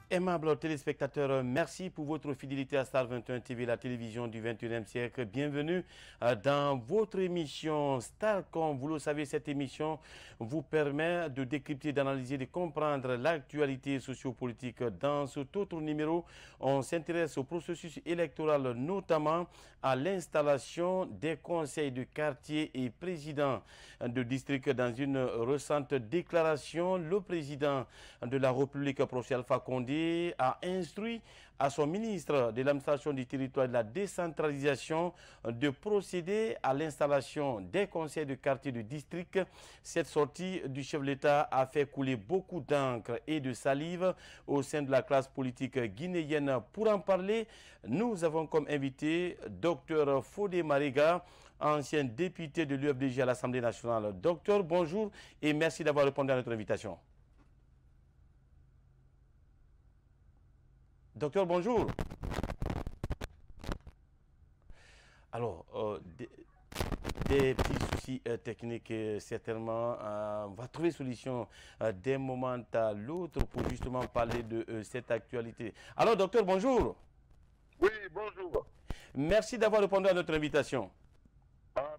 Aimables téléspectateurs, merci pour votre fidélité à Star 21 TV, la télévision du 21e siècle. Bienvenue dans votre émission Star. Comme vous le savez, cette émission vous permet de décrypter, d'analyser, de comprendre l'actualité sociopolitique. Dans cet autre numéro, on s'intéresse au processus électoral, notamment à l'installation des conseils de quartier et présidents de district. Dans une récente déclaration, le président de la République, Professeur Alpha Condé, a instruit à son ministre de l'administration du territoire et de la décentralisation de procéder à l'installation des conseils de quartier de district. Cette sortie du chef de l'État a fait couler beaucoup d'encre et de salive au sein de la classe politique guinéenne. Pour en parler, nous avons comme invité Dr Fodé Mariga, ancien député de l'UFDG à l'Assemblée nationale. Docteur, bonjour et merci d'avoir répondu à notre invitation. Docteur, bonjour. Alors, des petits soucis techniques, certainement. On va trouver solution d'un moment à l'autre pour justement parler de cette actualité. Alors, docteur, bonjour. Oui, bonjour. Merci d'avoir répondu à notre invitation.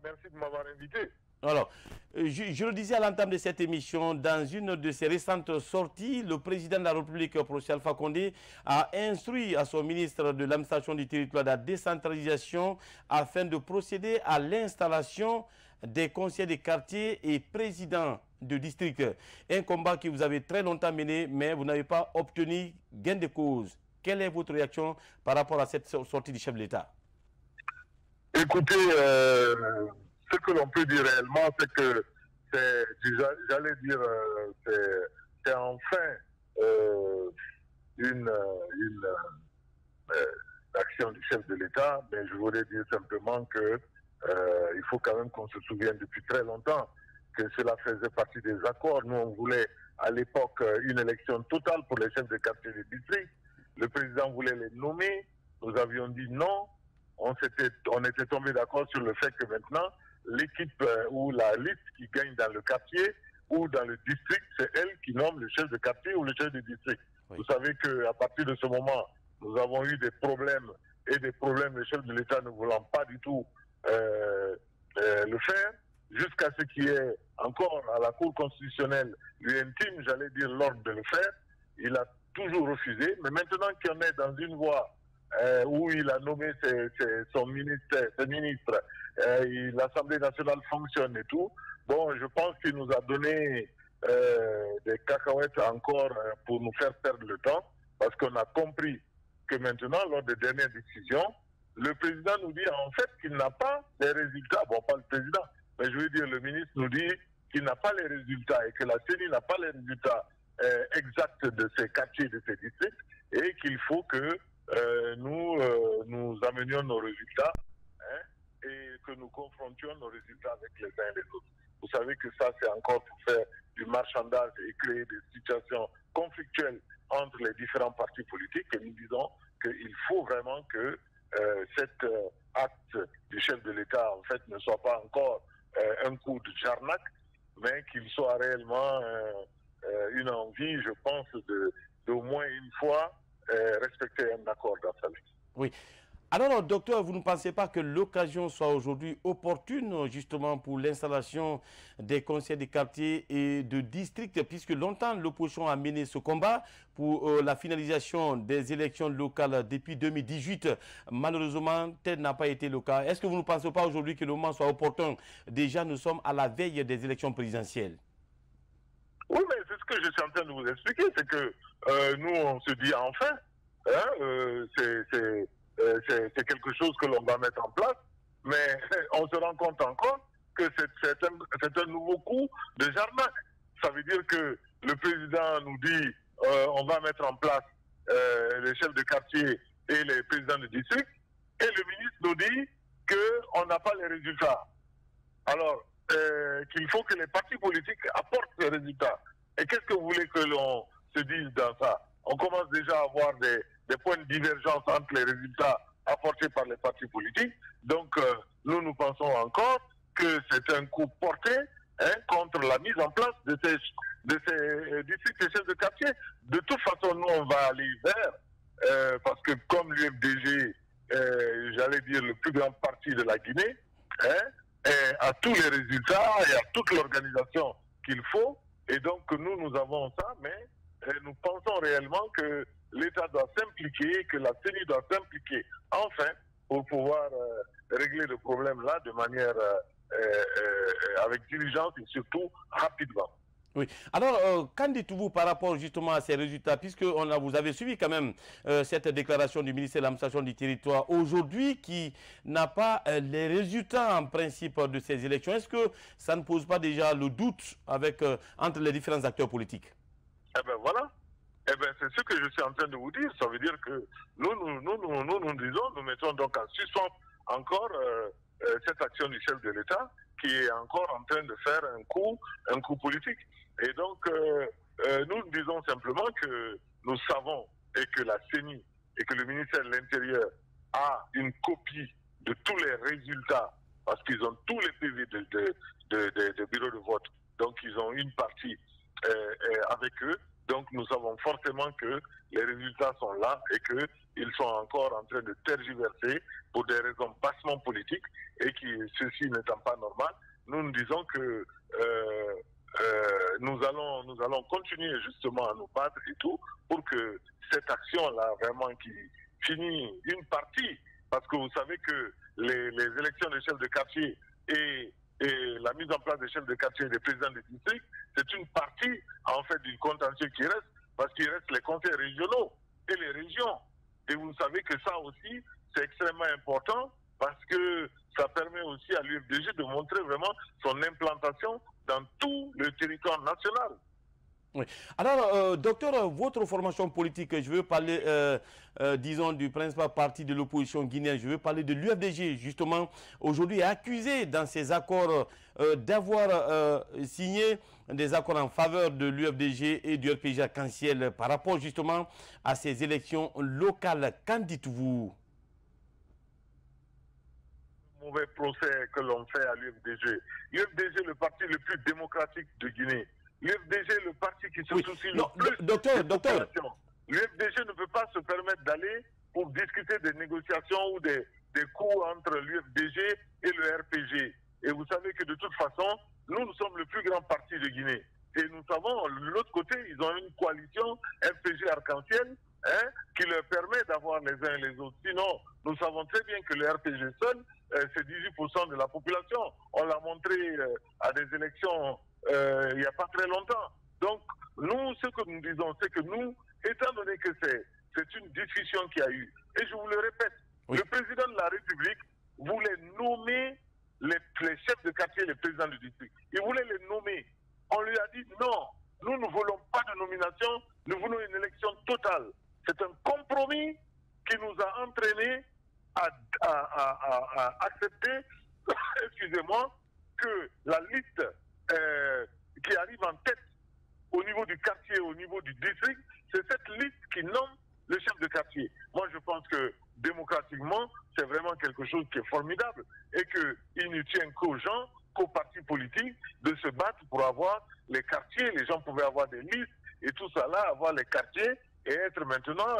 Merci de m'avoir invité. Alors, je le disais à l'entame de cette émission, dans une de ses récentes sorties, le président de la République, Professeur Alpha Condé, a instruit à son ministre de l'administration du territoire de la décentralisation afin de procéder à l'installation des conseillers de quartier et présidents de district. Un combat que vous avez très longtemps mené, mais vous n'avez pas obtenu gain de cause. Quelle est votre réaction par rapport à cette sortie du chef de l'État? Écoutez, ce que l'on peut dire réellement, c'est que j'allais dire, c'est enfin une action du chef de l'État, mais je voudrais dire simplement que il faut quand même qu'on se souvienne depuis très longtemps que cela faisait partie des accords. Nous, on voulait à l'époque une élection totale pour les chefs de quartier de district. Le président voulait les nommer. Nous avions dit non. On était tombé d'accord sur le fait que maintenant, l'équipe ou la liste qui gagne dans le quartier ou dans le district, c'est elle qui nomme le chef de quartier ou le chef de district. Oui. Vous savez qu'à partir de ce moment, nous avons eu des problèmes le chef de l'État ne voulant pas du tout le faire, jusqu'à ce qu'il y ait encore à la Cour constitutionnelle lui intime, j'allais dire, l'ordre de le faire. Il a toujours refusé, mais maintenant qu'on est dans une voie où il a nommé ses ministres, l'Assemblée nationale fonctionne et tout. Bon, je pense qu'il nous a donné des cacahuètes encore pour nous faire perdre le temps, parce qu'on a compris que maintenant, lors des dernières décisions, le président nous dit en fait qu'il n'a pas les résultats. Bon, pas le président, mais je veux dire, le ministre nous dit qu'il n'a pas les résultats et que la CENI n'a pas les résultats exacts de ces quartiers, de ces districts, et qu'il faut que nous amenions nos résultats, hein, et que nous confrontions nos résultats avec les uns et les autres. Vous savez que ça, c'est encore pour faire du marchandage et créer des situations conflictuelles entre les différents partis politiques. Et nous disons qu'il faut vraiment que cet acte du chef de l'État, en fait, ne soit pas encore un coup de jarnac, mais qu'il soit réellement une envie, je pense, d'au moins une fois respecter un accord d'Absalé. Oui. Alors, docteur, vous ne pensez pas que l'occasion soit aujourd'hui opportune justement pour l'installation des conseils de quartier et de district, puisque longtemps l'opposition a mené ce combat pour la finalisation des élections locales depuis 2018. Malheureusement, tel n'a pas été le cas. Est-ce que vous ne pensez pas aujourd'hui que le moment soit opportun? Déjà, nous sommes à la veille des élections présidentielles. Oui, mais c'est ce que je suis en train de vous expliquer, c'est que nous, on se dit enfin, hein, c'est quelque chose que l'on va mettre en place, mais on se rend compte encore que c'est un nouveau coup de jarnac. Ça veut dire que le président nous dit on va mettre en place les chefs de quartier et les présidents de district, et le ministre nous dit qu'on n'a pas les résultats. Alors, qu'il faut que les partis politiques apportent les résultats. Et qu'est-ce que vous voulez que l'on se dise dans ça? On commence déjà à avoir des points de divergence entre les résultats apportés par les partis politiques. Donc, nous pensons encore que c'est un coup porté, hein, contre la mise en place de ces districts et chefs de quartier. De toute façon, nous, on va aller faire, parce que comme l'UFDG, j'allais dire le plus grand parti de la Guinée, a tous les résultats et a toute l'organisation qu'il faut, et donc nous avons ça, mais nous pensons réellement que l'État doit s'impliquer, que la CENI doit s'impliquer enfin pour pouvoir régler le problème là de manière avec diligence et surtout rapidement. Oui. Alors, qu'en dites-vous par rapport justement à ces résultats, puisque vous avez suivi quand même cette déclaration du ministère de l'administration du territoire aujourd'hui qui n'a pas les résultats en principe de ces élections. Est-ce que ça ne pose pas déjà le doute avec, entre les différents acteurs politiques? Eh bien voilà. Eh bien, c'est ce que je suis en train de vous dire. Ça veut dire que nous disons, nous mettons donc en suspens encore cette action du chef de l'État qui est encore en train de faire un coup politique. Et donc, nous disons simplement que nous savons et que la CENI et que le ministère de l'Intérieur a une copie de tous les résultats parce qu'ils ont tous les PV de bureaux de vote. Donc, ils ont une partie avec eux. Donc, nous savons forcément que les résultats sont là et qu'ils sont encore en train de tergiverser pour des raisons bassement politiques et que ceci n'étant pas normal, nous disons que nous allons continuer justement à nous battre et tout pour que cette action-là vraiment qui finit une partie, parce que vous savez que les élections des chefs de quartier et la mise en place des chefs de quartier et des présidents des districts, c'est une partie en fait du contentieux qui reste, parce qu'il reste les conseils régionaux et les régions. Et vous savez que ça aussi, c'est extrêmement important parce que ça permet aussi à l'UFDG de montrer vraiment son implantation dans tout le territoire national. Oui. Alors, docteur, votre formation politique, je veux parler, disons, du principal parti de l'opposition guinéenne, je veux parler de l'UFDG, justement, aujourd'hui accusé dans ces accords d'avoir signé des accords en faveur de l'UFDG et du RPG Arc-en-Ciel par rapport justement à ces élections locales. Qu'en dites-vous? Mauvais procès que l'on fait à l'UFDG. L'UFDG, le parti le plus démocratique de Guinée. L'UFDG, le parti qui se soucie le plus docteur. L'UFDG ne peut pas se permettre d'aller pour discuter des négociations ou des coups entre l'UFDG et le RPG. Et vous savez que de toute façon, nous sommes le plus grand parti de Guinée. Et nous savons, de l'autre côté, ils ont une coalition RPG Arc-en-Ciel qui leur permet d'avoir les uns et les autres. Sinon, nous savons très bien que le RPG seul, c'est 18% de la population. On l'a montré à des élections il n'y a pas très longtemps. Donc, nous, ce que nous disons, c'est que nous, étant donné que c'est une discussion qui a eu, et je vous le répète, oui, le président de la République voulait nommer les chefs de quartier, les présidents du district. Il voulait les nommer. On lui a dit non, nous ne voulons pas de nomination, nous voulons une élection totale. C'est un compromis qui nous a entraînés à accepter, excusez-moi, que la liste qui arrive en tête au niveau du quartier, au niveau du district, c'est cette liste qui nomme le chef de quartier. Moi, je pense que démocratiquement, c'est vraiment quelque chose qui est formidable et qu'il ne tient qu'aux gens, qu'aux partis politiques de se battre pour avoir les quartiers. Les gens pouvaient avoir des listes et tout ça là, avoir les quartiers et être maintenant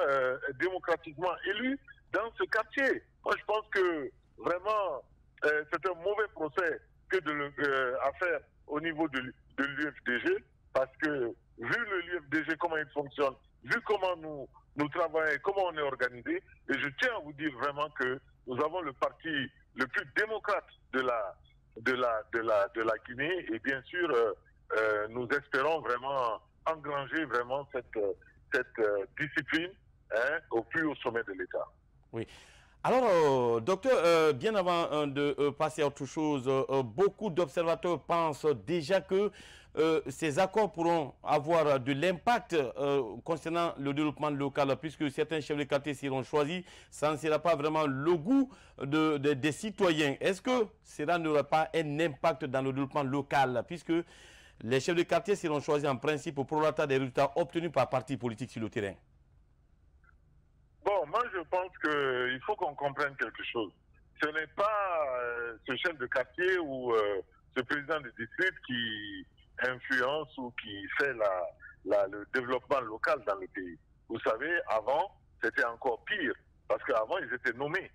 démocratiquement élus dans ce quartier. Moi, je pense que vraiment, c'est un mauvais procès à faire au niveau de l'UFDG, parce que vu l'UFDG, comment il fonctionne, vu comment nous travaillons, comment on est organisé, et je tiens à vous dire vraiment que nous avons le parti le plus démocrate de la Guinée, et bien sûr, nous espérons vraiment engranger vraiment cette discipline au plus haut sommet de l'État. Oui. Alors, docteur, bien avant de passer à autre chose, beaucoup d'observateurs pensent déjà que ces accords pourront avoir de l'impact concernant le développement local, puisque certains chefs de quartier seront choisis, ça ne sera pas vraiment le goût des citoyens. Est-ce que cela n'aura pas un impact dans le développement local, puisque les chefs de quartier seront choisis en principe au prorata des résultats obtenus par partis politiques sur le terrain? Bon, moi je pense qu'il faut qu'on comprenne quelque chose. Ce n'est pas ce chef de quartier ou ce président de district qui influence ou qui fait le développement local dans le pays. vous savez, avant, c'était encore pire, parce qu'avant, ils étaient nommés.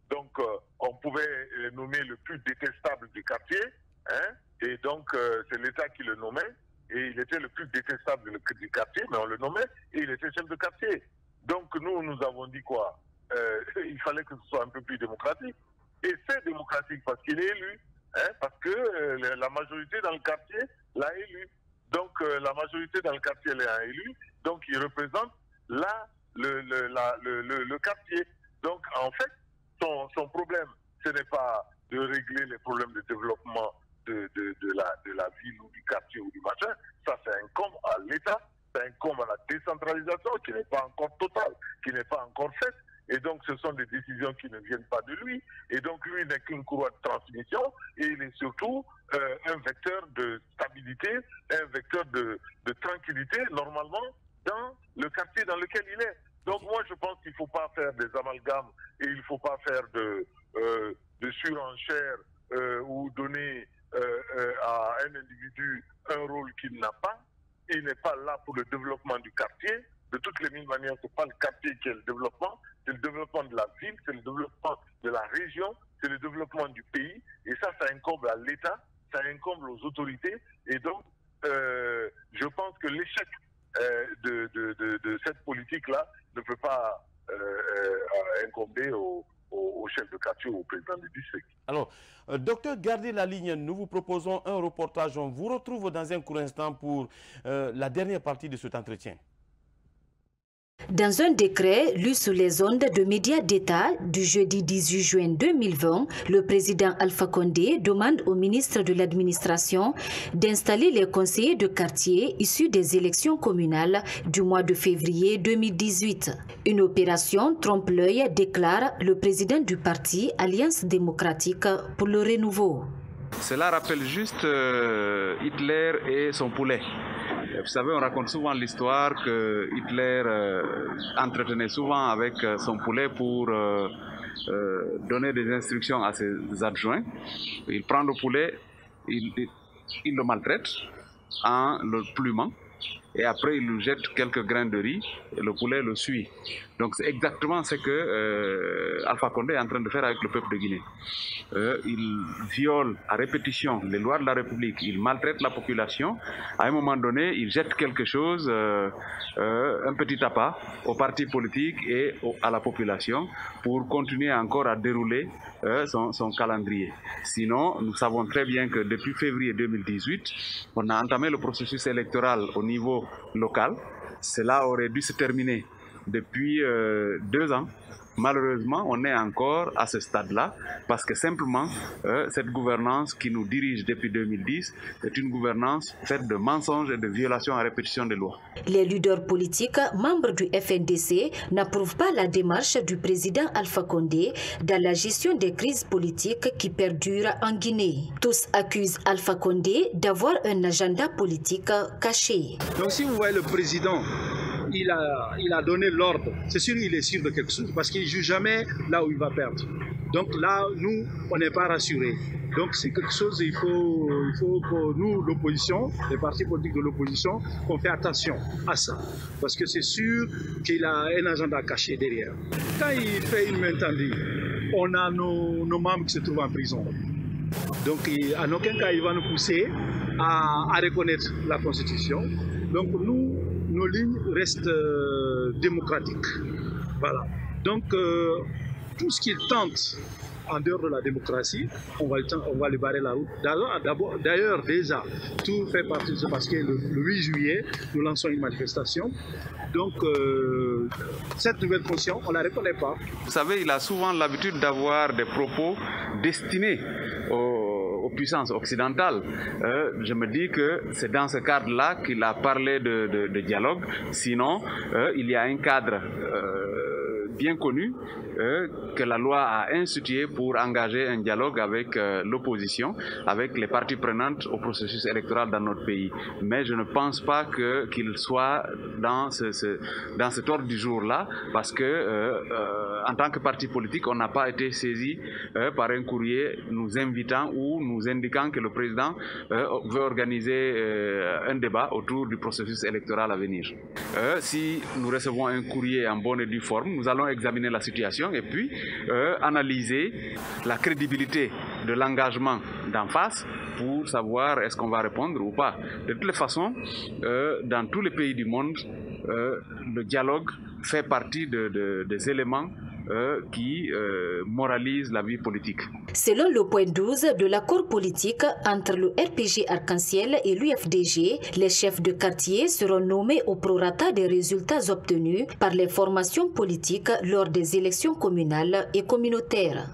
Donc, on pouvait nommer le plus détestable du quartier, hein, et donc c'est l'État qui le nommait, et il était le plus détestable du quartier, mais on le nommait, et il était chef de quartier. Donc, nous avons dit quoi? Il fallait que ce soit un peu plus démocratique. Et c'est démocratique parce qu'il est élu, hein, parce que la majorité dans le quartier l'a élu. Donc, la majorité dans le quartier l'a élu, donc il représente le quartier. Donc, en fait, son problème, ce n'est pas de régler les problèmes de développement de la ville ou du quartier ou du machin. Ça, c'est incombe à l'État, ça incombe à la décentralisation qui n'est pas encore totale, qui n'est pas encore faite. Et donc, ce sont des décisions qui ne viennent pas de lui. Et donc, lui n'est qu'une courroie de transmission. Et il est surtout un vecteur de stabilité, un vecteur de tranquillité, normalement, dans le quartier dans lequel il est. Donc, moi, je pense qu'il ne faut pas faire des amalgames et il ne faut pas faire de surenchère ou donner à un individu un rôle qu'il n'a pas. Il n'est pas là pour le développement du quartier. De toutes les mille manières, ce n'est pas le quartier qui est le développement, c'est le développement de la ville, c'est le développement de la région, c'est le développement du pays. Et ça incombe à l'État, ça incombe aux autorités. Et donc, je pense que l'échec de cette politique-là ne peut pas incomber au chef de quartier ou au président du district. Alors, docteur, gardez la ligne. Nous vous proposons un reportage. On vous retrouve dans un court instant pour la dernière partie de cet entretien. Dans un décret lu sous les ondes de médias d'État du jeudi 18 juin 2020, le président Alpha Condé demande au ministre de l'Administration d'installer les conseillers de quartier issus des élections communales du mois de février 2018. Une opération trompe-l'œil, déclare le président du parti Alliance démocratique pour le renouveau. Cela rappelle juste Hitler et son poulet. Vous savez, on raconte souvent l'histoire que Hitler entretenait souvent avec son poulet pour donner des instructions à ses adjoints. Il prend le poulet, il le maltraite en le plumant et après il lui jette quelques grains de riz et le poulet le suit. Donc c'est exactement ce que Alpha Condé est en train de faire avec le peuple de Guinée. Il viole à répétition les lois de la République, il maltraite la population. À un moment donné, il jette quelque chose, un petit appât aux partis politiques et à la population pour continuer encore à dérouler son calendrier. Sinon, nous savons très bien que depuis février 2018, on a entamé le processus électoral au niveau local. Cela aurait dû se terminer depuis 2 ans. Malheureusement, on est encore à ce stade-là parce que simplement, cette gouvernance qui nous dirige depuis 2010 est une gouvernance faite de mensonges et de violations à répétition des lois. Les leaders politiques, membres du FNDC, n'approuvent pas la démarche du président Alpha Condé dans la gestion des crises politiques qui perdurent en Guinée. Tous accusent Alpha Condé d'avoir un agenda politique caché. Donc si vous voyez le président, il a donné l'ordre. C'est sûr, il est sûr de quelque chose parce qu'il ne joue jamais là où il va perdre. Donc là, nous, on n'est pas rassurés. Donc c'est quelque chose, il faut que nous, l'opposition, les partis politiques de l'opposition, qu'on fait attention à ça. Parce que c'est sûr qu'il a un agenda caché derrière. Quand il fait une main tendue, on a nos membres qui se trouvent en prison. Donc en aucun cas, il va nous pousser à reconnaître la Constitution. Donc nous, nos lignes restent démocratiques. Voilà. Donc, tout ce qu'il tente en dehors de la démocratie, on va lui barrer la route. D'ailleurs, déjà, tout fait partie de ça parce que le 8 juillet, nous lançons une manifestation. Donc, cette nouvelle fonction, on ne la reconnaît pas. Vous savez, il a souvent l'habitude d'avoir des propos destinés aux puissances occidentales. Je me dis que c'est dans ce cadre-là qu'il a parlé de dialogue. Sinon, il y a un cadre bien connu que la loi a institué pour engager un dialogue avec l'opposition, avec les parties prenantes au processus électoral dans notre pays. Mais je ne pense pas qu'il soit dans cet ordre du jour-là, parce que en tant que parti politique, on n'a pas été saisi par un courrier nous invitant ou nous indiquant que le président veut organiser un débat autour du processus électoral à venir. Si nous recevons un courrier en bonne et due forme, nous allons examiner la situation et puis analyser la crédibilité de l'engagement d'en face pour savoir est-ce qu'on va répondre ou pas. De toutes les façons, dans tous les pays du monde, le dialogue fait partie des éléments qui moralisent la vie politique. Selon le point 12 de l'accord politique entre le RPG Arc-en-Ciel et l'UFDG, les chefs de quartier seront nommés au prorata des résultats obtenus par les formations politiques lors des élections communales et communautaires.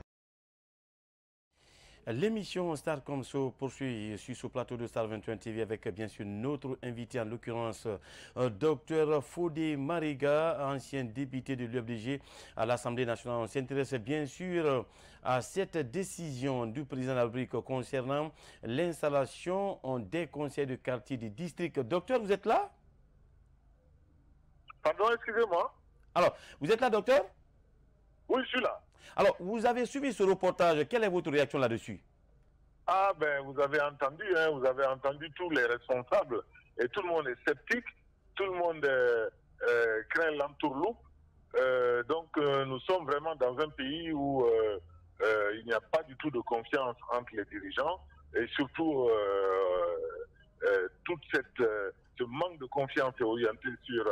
L'émission Starcom se poursuit sur ce plateau de Star 21 TV avec bien sûr notre invité, en l'occurrence Dr Fodé Mariga, ancien député de l'UFDG à l'Assemblée nationale. On s'intéresse bien sûr à cette décision du président de la République concernant l'installation des conseils de quartier des districts. Docteur, vous êtes là? Pardon, excusez-moi. Alors, vous êtes là, docteur? Oui, je suis là. Alors, vous avez suivi ce reportage. Quelle est votre réaction là-dessus? Ah ben, vous avez entendu tous les responsables et tout le monde est sceptique, tout le monde craint l'entourloupe. Donc, nous sommes vraiment dans un pays où il n'y a pas du tout de confiance entre les dirigeants et surtout tout ce manque de confiance est orienté sur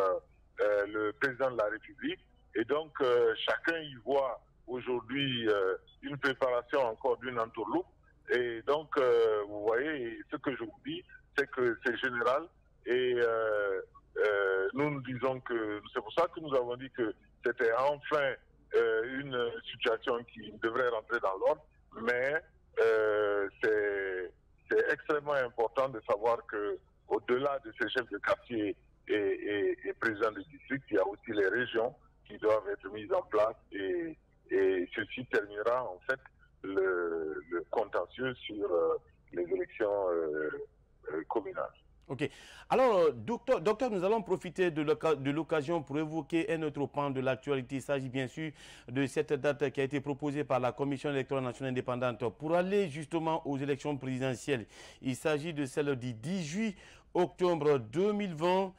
le président de la République. Et donc, chacun y voit aujourd'hui une préparation encore d'une entourloupe. Et donc, vous voyez, ce que je vous dis, c'est que c'est général. Et nous disons que c'est pour ça que nous avons dit que c'était enfin une situation qui devrait rentrer dans l'ordre. Mais c'est extrêmement important de savoir que au-delà de ces chefs de quartier et présidents de district, il y a aussi les régions qui doivent être mises en place et ceci terminera en fait le contentieux sur les élections communales. Ok. Alors, docteur, nous allons profiter de l'occasion pour évoquer un autre pan de l'actualité. Il s'agit bien sûr de cette date qui a été proposée par la Commission électorale nationale indépendante pour aller justement aux élections présidentielles. Il s'agit de celle du 18 octobre 2020.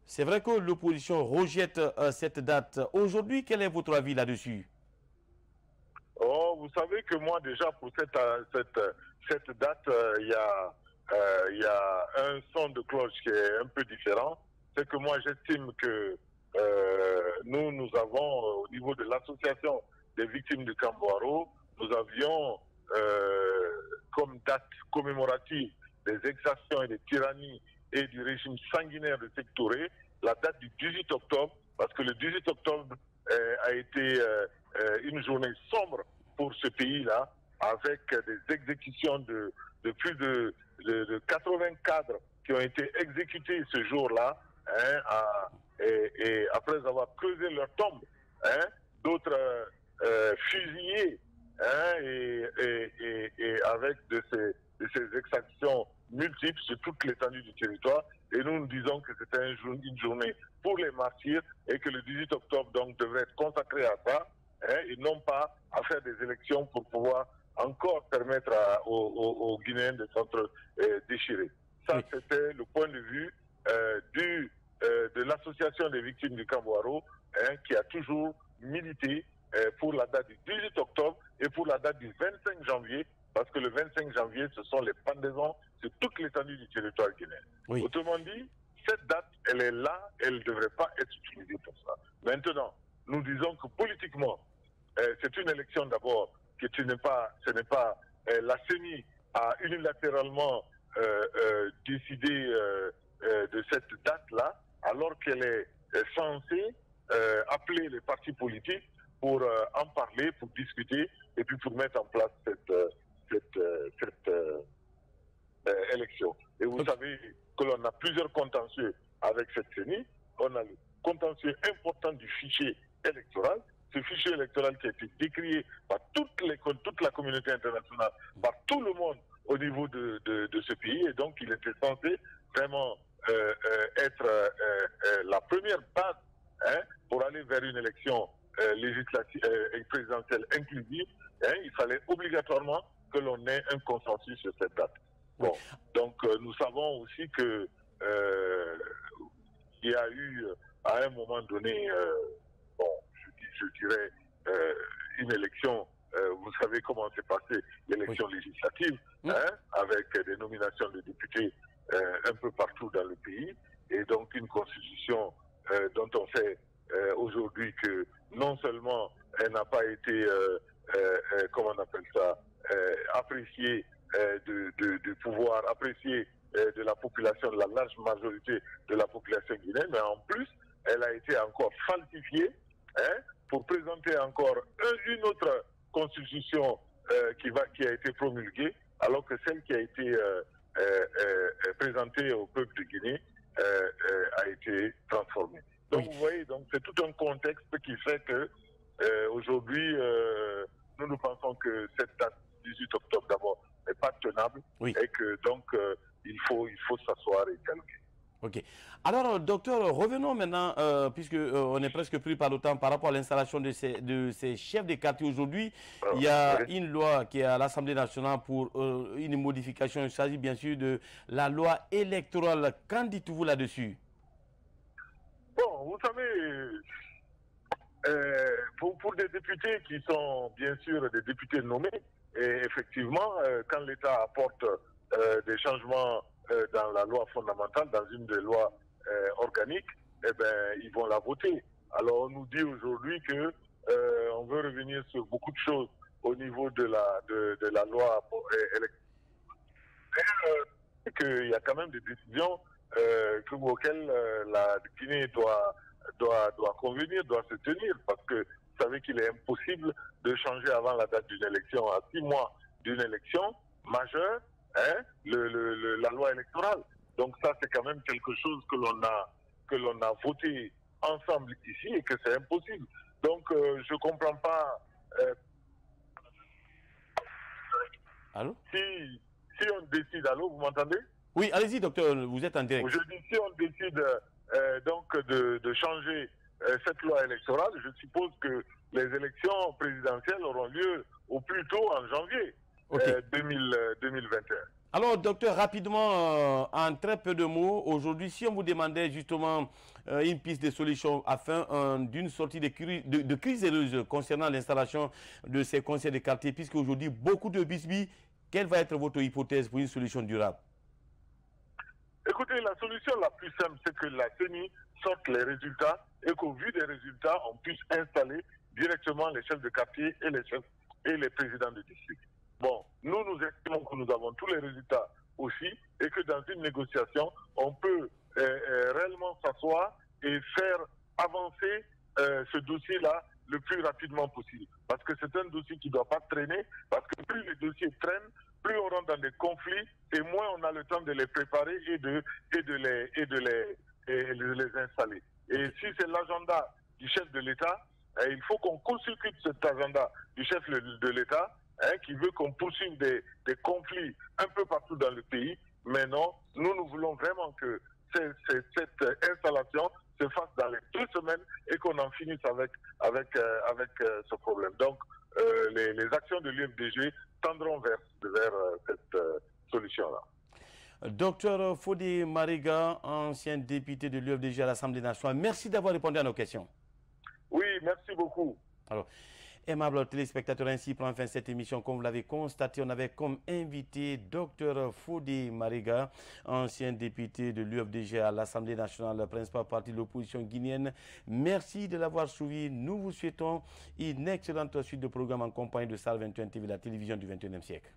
C'est vrai que l'opposition rejette cette date. Aujourd'hui, quel est votre avis là-dessus? Oh, vous savez que moi déjà pour cette date, il y a un son de cloche qui est un peu différent. C'est que moi j'estime que nous avons au niveau de l'association des victimes de Camboiro, nous avions comme date commémorative des exactions et des tyrannies et du régime sanguinaire de Sékou Touré, la date du 18 octobre, parce que le 18 octobre a été une journée sombre pour ce pays-là, avec des exécutions de plus de 80 cadres qui ont été exécutés ce jour-là, et après avoir creusé leur tombe, d'autres fusillés, et avec de ces exactions multiples sur toute l'étendue du territoire. Et nous disons que c'était une journée pour les martyrs et que le 18 octobre donc devrait être consacré à ça, et non pas à faire des élections pour pouvoir encore permettre aux Guinéens de s'entre déchirer. Ça, c'était le point de vue de l'association des victimes du Camboiro, qui a toujours milité pour la date du 18 octobre et pour la date du 25 janvier, parce que le 25 janvier, ce sont les pendaisons sur toute l'étendue du territoire guinéen. Oui. Autrement dit, cette date, elle est là, elle ne devrait pas être utilisée pour ça. Maintenant, nous disons que politiquement, c'est une élection d'abord que ce n'est pas la CENI a unilatéralement décidé de cette date-là, alors qu'elle est censée appeler les partis politiques pour en parler, pour discuter et puis pour mettre en place cette élection. Et vous savez que l'on a plusieurs contentieux avec cette CENI. On a le contentieux important du fichier électoral ce fichier électoral qui a été décrié par toute la communauté internationale, par tout le monde au niveau de ce pays, et donc il était censé vraiment être la première base, hein, pour aller vers une élection législative et présidentielle inclusive. Hein, il fallait obligatoirement que l'on ait un consensus sur cette date. Bon, donc nous savons aussi que il y a eu à un moment donné, bon, je dirais une élection. Vous savez comment s'est passée l'élection législative, hein, avec des nominations de députés un peu partout dans le pays, et donc une constitution dont on sait aujourd'hui que non seulement elle n'a pas été, comment on appelle ça, appréciée du pouvoir, appréciée de la population, de la large majorité de la population guinéenne, mais en plus, elle a été encore falsifiée, hein, pour présenter encore une autre constitution qui a été promulguée, alors que celle qui a été présentée au peuple de Guinée a été transformée. Donc vous voyez, donc c'est tout un contexte qui fait que aujourd'hui, nous pensons que cette date 18 octobre d'abord n'est pas tenable, et que donc il faut s'asseoir et dialoguer. Ok. Alors, docteur, revenons maintenant, puisque on est presque pris par le temps par rapport à l'installation de ces chefs de quartier aujourd'hui. Il y a une loi qui est à l'Assemblée nationale pour une modification. Il s'agit bien sûr de la loi électorale. Qu'en dites-vous là-dessus? Bon, vous savez, pour des députés qui sont bien sûr des députés nommés, et effectivement, quand l'État apporte des changements dans la loi fondamentale, dans une des lois organiques, eh ben, ils vont la voter. Alors on nous dit aujourd'hui que on veut revenir sur beaucoup de choses au niveau de la loi électorale. Qu'il y a quand même des décisions auxquelles la Guinée doit convenir, doit se tenir, parce que vous savez qu'il est impossible de changer avant la date d'une élection, à 6 mois d'une élection majeure, hein, la loi électorale. Donc ça, c'est quand même quelque chose que l'on a voté ensemble ici et que c'est impossible. Donc je ne comprends pas. Allô? Si on décide, allô, vous m'entendez? Oui, allez-y, docteur, vous êtes en direct. Je dis, si on décide donc de changer cette loi électorale, je suppose que les élections présidentielles auront lieu au plus tôt en janvier 2021. Alors, docteur, rapidement, en très peu de mots, aujourd'hui, si on vous demandait justement une piste de solution afin d'une sortie de crise heureuse concernant l'installation de ces conseils de quartier, puisque aujourd'hui, beaucoup de bisbis, quelle va être votre hypothèse pour une solution durable? Écoutez, la solution la plus simple, c'est que la CENI sorte les résultats et qu'au vu des résultats, on puisse installer directement les chefs de quartier et les présidents de district. Bon, nous estimons que nous avons tous les résultats aussi et que dans une négociation, on peut réellement s'asseoir et faire avancer ce dossier-là le plus rapidement possible. Parce que c'est un dossier qui ne doit pas traîner, parce que plus les dossiers traînent, plus on rentre dans des conflits et moins on a le temps de les préparer et de les installer. Et si c'est l'agenda du chef de l'État, il faut qu'on consulte cet agenda du chef de l'État, qui veut qu'on poursuive des conflits un peu partout dans le pays. Mais non, nous voulons vraiment que cette installation se fasse dans les 2 semaines et qu'on en finisse avec ce problème. Donc, les actions de l'UFDG tendront vers cette solution-là. Docteur Fodé Mariga, ancien député de l'UFDG à l'Assemblée nationale, merci d'avoir répondu à nos questions. Oui, merci beaucoup. Alors, aimables téléspectateurs, ainsi prend fin cette émission. Comme vous l'avez constaté, on avait comme invité Dr Fodé Mariga, ancien député de l'UFDG à l'Assemblée nationale, le principal parti de l'opposition guinéenne. Merci de l'avoir suivi. Nous vous souhaitons une excellente suite de programmes en compagnie de Star 21 TV, la télévision du 21e siècle.